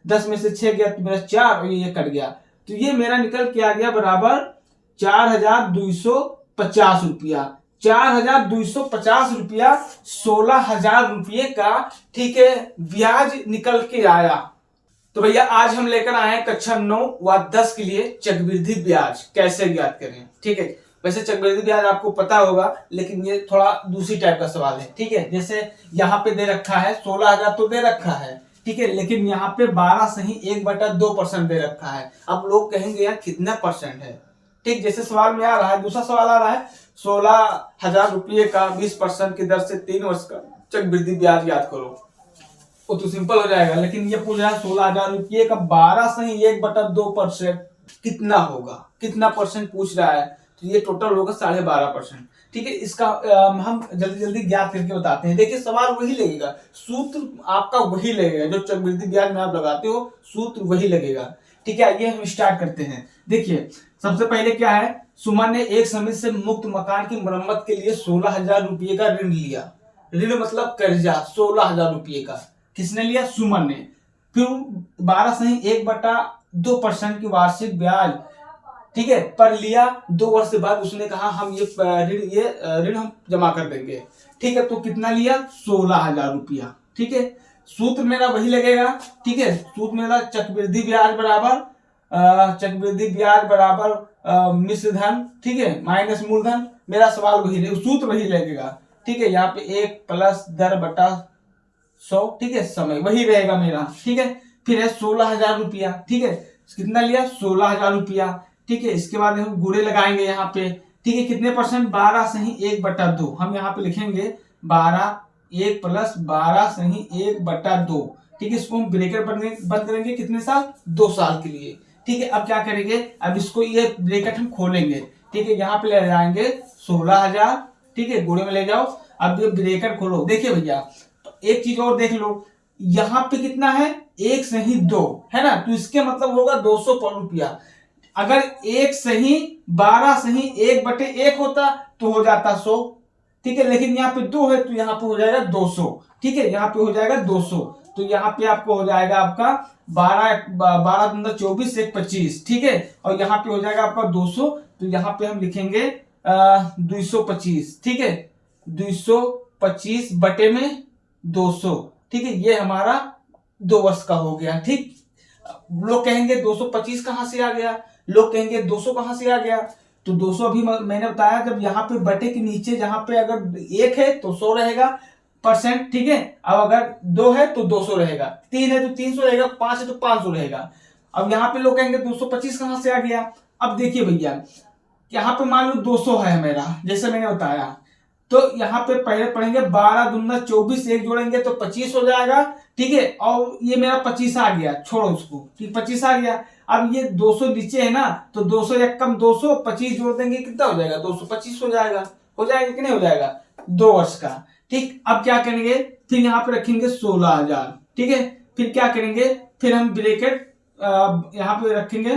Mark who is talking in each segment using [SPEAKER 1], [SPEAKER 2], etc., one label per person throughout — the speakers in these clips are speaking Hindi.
[SPEAKER 1] 10 में से 6 गया तो मेरा 4 और ये कट गया, तो ये मेरा निकल के आ गया बराबर 4250 रुपया। 4250 रुपया 16,000 रुपये का, ठीक है, ब्याज निकल के आया। तो भैया आज हम लेकर आए हैं कक्षा 9 व 10 के लिए चक्रवृद्धि ब्याज कैसे ज्ञात करें। ठीक है, वैसे चक्रवृद्धि ब्याज आपको पता होगा, लेकिन ये थोड़ा दूसरी टाइप का सवाल है। ठीक है, जैसे यहाँ पे दे रखा है 16,000 तो दे रखा है, ठीक है, लेकिन यहाँ पे 12 सही 1/2% दे रखा है। अब लोग कहेंगे यार कितना परसेंट है। ठीक, जैसे सवाल में आ रहा है, दूसरा सवाल आ रहा है 16,000 रुपये का 20% की दर से 3 वर्ष का चक्रवृद्धि ब्याज ज्ञात करो, वो तो सिंपल हो जाएगा। लेकिन ये पूछ रहा है 16,000 रुपये का 12 सही 1/2% कितना होगा, कितना परसेंट पूछ रहा है, तो ये टोटल होगा 12.5%। ठीक है, इसका हम जल्दी जल्दी ज्ञात करके बताते हैं। देखिए सवाल वही लगेगा, सूत्र आपका वही लगेगा, जो चक्रवृद्धि ब्याज में आप लगाते हो सूत्र वही लगेगा। ठीक है, आइए हम स्टार्ट करते हैं। देखिए सबसे पहले क्या है, सुमन ने एक समिति से मुक्त मकान की मरम्मत के लिए 16,000 रुपये का ऋण लिया। ऋण मतलब कर्जा 16,000 रुपये का किसने लिया, सुमन ने। फिर 12 सही 1/2% की वार्षिक ब्याज, ठीक है, पर लिया। 2 वर्ष के बाद उसने कहा हम ये ऋण हम जमा कर देंगे। ठीक है, तो कितना लिया, 16,000 रुपया। ठीक है, सूत्र मेरा वही लगेगा। ठीक है, सूत्र मेरा चक्रवृद्धि ब्याज बराबर मिश्र धन, ठीक है, माइनस मूलधन। मेरा सवाल वही लगेगा, सूत्र वही लगेगा। ठीक है, यहाँ पे 1 प्लस दर बटा 100, ठीक है, समय वही रहेगा मेरा। ठीक है, फिर है 16,000 रुपया। ठीक है, कितना लिया, 16,000 रुपया। ठीक है, इसके बाद हम गुणे लगाएंगे यहाँ पे। ठीक है, कितने परसेंट, 12 सही 1/2। हम यहाँ पे लिखेंगे 12 1 प्लस 12 सही 1/2। ठीक है, इसको हम ब्रेकेट बंद करेंगे कितने साल, 2 साल के लिए। ठीक है, अब क्या करेंगे, अब इसको ये ब्रेकेट हम खोलेंगे। ठीक है, यहाँ पे ले जाएंगे 16,000, ठीक है, गुणे में ले जाओ। अब ये ब्रेकेट खोलो। देखिए भैया एक चीज और देख लो, यहाँ पे कितना है, 1 सही 2 है ना, तो इसके मतलब होगा 200 रुपया। अगर 1 सही 12 सही 1/1 होता तो हो जाता 100। ठीक है, लेकिन यहाँ पे 2 है तो यहाँ पे हो जाएगा 200। ठीक है, यहाँ पे हो जाएगा 200, तो यहाँ पे आपको हो जाएगा आपका 12 दूना 24 1 25। ठीक है, और यहाँ पे हो जाएगा आपका 200, तो यहाँ पे हम लिखेंगे 225। ठीक है, 225 बटे में 200। ठीक है, ये हमारा 2 वर्ष का हो गया। ठीक, लोग कहेंगे 225 कहां से आ गया, लोग कहेंगे 200 कहां से आ गया, तो 200 अभी मैंने बताया जब यहाँ पे बटे के नीचे जहां पे अगर 1 है तो 100 रहेगा परसेंट। ठीक है, अब अगर 2 है तो 200 रहेगा, 3 है तो 300 रहेगा, 5 है तो 500 रहेगा। अब यहाँ पे लोग कहेंगे 225 कहां से आ गया। अब देखिए भैया यहाँ पे मान लो 200 है मेरा, जैसे मैंने बताया, तो यहाँ पे पहले पढ़ेंगे 12 दूना 24, 1 जोड़ेंगे तो 25 हो जाएगा। ठीक है, और ये मेरा 25 आ गया, छोड़ो उसको, ठीक 25 आ गया। अब ये 200 नीचे है ना, तो 200 एक कम 200, 25 जोड़ देंगे कितना हो जाएगा, 225 हो जाएगा कि नहीं हो जाएगा, 2 वर्ष का। ठीक, अब क्या करेंगे, फिर यहाँ पे रखेंगे 16,000। ठीक है, फिर क्या करेंगे, फिर हम ब्रेकेट यहाँ पे रखेंगे,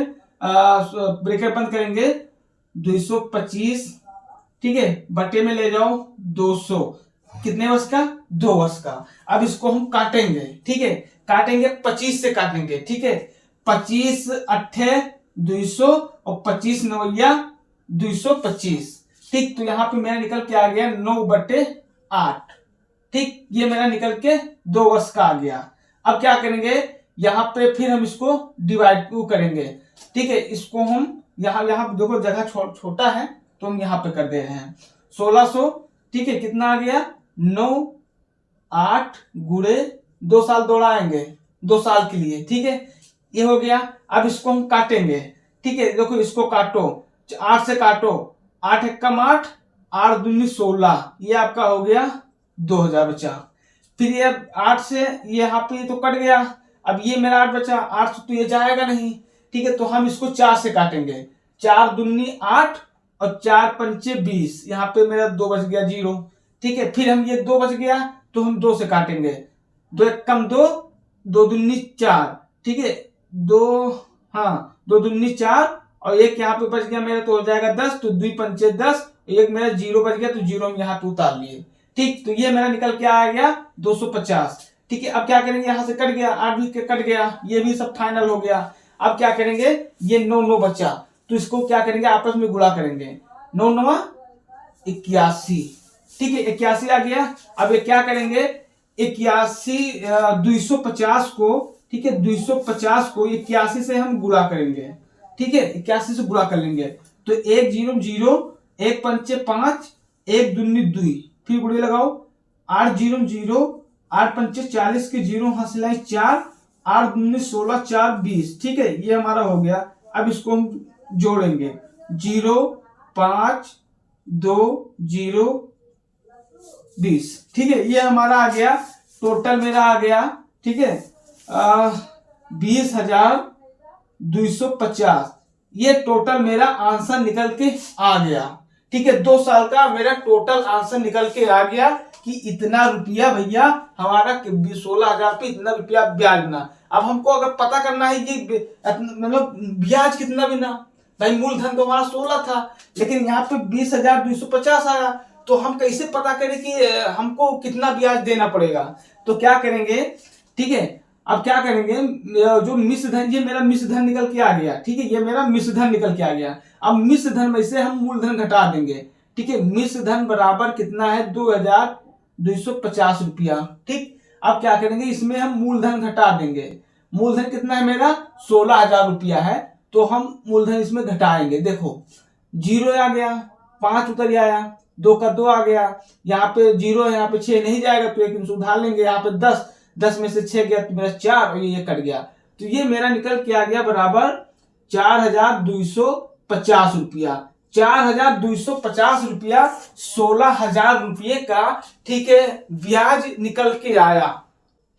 [SPEAKER 1] ब्रेकेट बंद करेंगे 225, ठीक है, बटे में ले जाओ 200, कितने वर्ष का, 2 वर्ष का। अब इसको हम काटेंगे। ठीक है, काटेंगे 25 से काटेंगे। ठीक है, 25 अट्ठे 200 और 25 नवैया 225। ठीक, तो यहाँ पे मेरा निकल के आ गया 9/8। ठीक, ये मेरा निकल के 2 वर्ष का आ गया। अब क्या करेंगे, यहाँ पे फिर हम इसको डिवाइड करेंगे। ठीक है, इसको हम यहाँ देखो जगह छोटा है तो हम यहाँ पे कर दे रहे हैं 1600। ठीक है, कितना आ गया, 9 8 गुणे 2 साल दौड़ाएंगे 2 साल के लिए। ठीक है, ये हो गया। अब इसको हम काटेंगे। ठीक है, देखो इसको काटो, 8 से काटो, 8 एक कम 8, 8 दूनी 16, ये आपका हो गया 2000 बचा। फिर ये 8 से ये यहाँ पे तो कट गया, अब ये मेरा 8 बचा, 8 से तो ये जाएगा नहीं। ठीक है, तो हम इसको 4 से काटेंगे, 4 दूनी 8 और 4 पंचे 20, यहाँ पे मेरा 2 बच गया 0। ठीक है, फिर हम ये 2 बच गया तो हम 2 से काटेंगे, 2 एक कम 2, 2 दूनी 4। ठीक है, 2 दूनी 4 और एक यहाँ पे बच गया मेरा तो हो जाएगा 10, तो 2 पंचे 10, एक मेरा 0 बच गया तो 0 हम यहाँ पे उतार लिए। ठीक, तो ये मेरा निकल के आ गया 250। ठीक है। अब क्या करेंगे, यहां से कट गया, 8 भी कट गया, ये भी सब फाइनल हो गया। अब क्या करेंगे, ये 9 9 बचा, तो इसको क्या करेंगे, आपस में गुणा करेंगे। 9 9 81, ठीक है, 81 आ गया। अब ये क्या करेंगे, 81 250 को, ठीक है, 250 को 81 से हम गुणा करेंगे, ठीक है, 81 से गुणा कर लेंगे। तो 1 0 0, 1 पंचे 5, 1 दूनी 2, फिर गुणे लगाओ, 8 0 0, 8 पंचे 40 के 0 हंसलाई 4, 8 दूनी 16, 4 20, ठीक है, ये हमारा हो गया। अब इसको हम जोड़ेंगे, 0 5 2 0 20, ठीक है, ये हमारा आ गया, टोटल मेरा आ गया, ठीक है, 20,250, ये टोटल मेरा आंसर निकल के आ गया, ठीक है। 2 साल का मेरा टोटल आंसर निकल के आ गया कि इतना रुपया भैया हमारा 16,000 पे इतना रुपया ब्याज ना। अब हमको अगर पता करना है कि मतलब ब्याज कितना भी ना, भाई मूलधन तो हमारा 16 था, लेकिन यहाँ पे 20,250 आया, तो हम कैसे पता करें कि हमको कितना ब्याज देना पड़ेगा। तो क्या करेंगे, ठीक है, अब क्या करेंगे, जो मिश्र धन, ये मेरा मिश्र धन निकल के आ गया, ठीक है, ये मेरा मिश्र धन निकल के आ गया। अब मिश्र धन में से हम मूलधन घटा देंगे, ठीक है, मिश्र धन बराबर कितना है, 2,250 रुपया, ठीक। अब क्या करेंगे, इसमें हम मूलधन घटा देंगे, मूलधन कितना है मेरा 16,000 रुपया है, तो हम मूलधन इसमें घटाएंगे। देखो 0 आ गया, 5 उतर आया, 2 का 2 आ गया, यहाँ पे 0 है, यहाँ पे 6 नहीं जाएगा तो एक उधार लेंगे, यहाँ पे 10 में से 6 गया तो मेरा 4 और ये कट गया, तो ये मेरा निकल के आ गया बराबर 4,250 रुपया। 4,250 रुपया 16,000 रुपये का, ठीक है, ब्याज निकल के आया,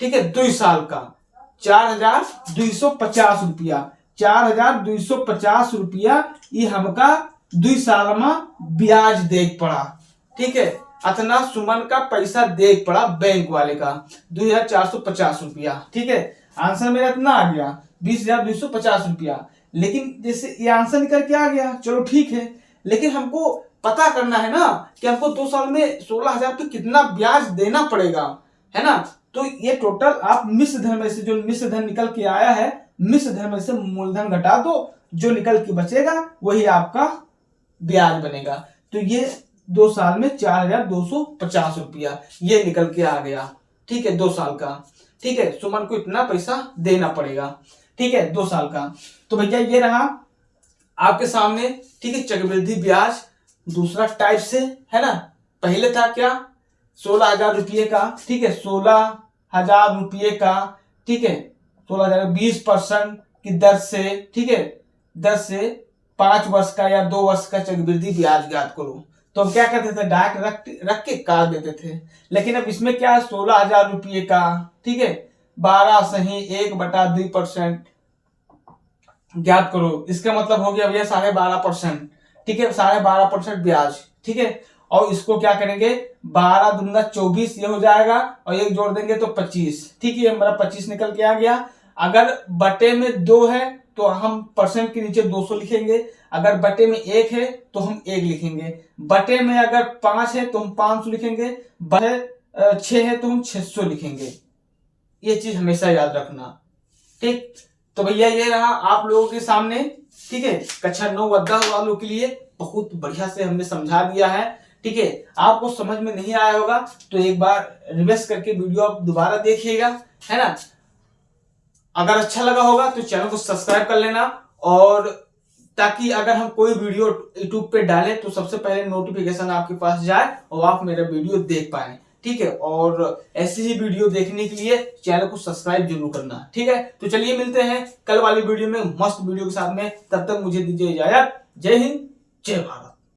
[SPEAKER 1] ठीक है, 2 साल का 4,250 रुपया, 4,250 रुपया ये हमका 2 साल में ब्याज देख पड़ा, ठीक है, अतना सुमन का पैसा देख पड़ा बैंक वाले का 2,450 रुपया, ठीक है। आंसर मेरा इतना आ गया 20,250 रुपया। लेकिन जैसे ये आंसर निकल के आ गया, चलो ठीक है, लेकिन हमको पता करना है ना कि हमको 2 साल में 16,000 पे कितना ब्याज देना पड़ेगा, है ना। तो ये टोटल आप मिश्र धन में से, जो मिश्र धन निकल के आया है, मिश्र धन में से मूलधन घटा दो, जो निकल के बचेगा वही आपका ब्याज बनेगा। तो ये 2 साल में 4,250 रुपया ये निकल के आ गया, ठीक है, 2 साल का, ठीक है, सुमन को इतना पैसा देना पड़ेगा, ठीक है, 2 साल का। तो भैया ये रहा आपके सामने, ठीक है, चक्रवृद्धि ब्याज दूसरा टाइप से, है ना। पहले था क्या, 16,000 रुपये का, ठीक है, 16,000 रुपये का, ठीक है, 16,000 20% की दर से, ठीक है, 10 से 5 वर्ष का या 2 वर्ष का चक्रवृद्धि ब्याज ज्ञात करो। तो हम क्या करते थे, डायरेक्ट रख के काट देते थे। लेकिन अब इसमें क्या है, 16,000 रुपये का, ठीक है, 12 सही 1/2% ज्ञात करो। इसका मतलब हो गया भैया 12.5%, ठीक है, 12.5% ब्याज, ठीक है। और इसको क्या करेंगे, 12 दूना 24 ये हो जाएगा, और एक जोड़ देंगे तो 25, ठीक है, हमारा 25 निकल के आ गया। अगर बटे में 2 है तो हम परसेंट के नीचे 200 लिखेंगे, अगर बटे में 1 है तो हम 1 लिखेंगे, बटे में अगर 5 है तो हम 500 लिखेंगे, बटे 6 है तो हम 600 लिखेंगे। ये चीज हमेशा याद रखना, ठीक। तो भैया ये रहा आप लोगों के सामने, ठीक है, कक्षा 9 व 10 वालों के लिए बहुत बढ़िया से हमने समझा दिया है, ठीक है। आपको समझ में नहीं आया होगा तो एक बार रिवर्स करके वीडियो आप दोबारा देखिएगा, है ना। अगर अच्छा लगा होगा तो चैनल को सब्सक्राइब कर लेना, और ताकि अगर हम कोई वीडियो यूट्यूब पे डालें तो सबसे पहले नोटिफिकेशन आपके पास जाए और आप मेरा वीडियो देख पाए, ठीक है। और ऐसी ही वीडियो देखने के लिए चैनल को सब्सक्राइब जरूर करना, ठीक है। तो चलिए मिलते हैं कल वाली वीडियो में मस्त वीडियो के साथ में, तब तक मुझे दीजिए इजाजत। जय हिंद, जय भारत।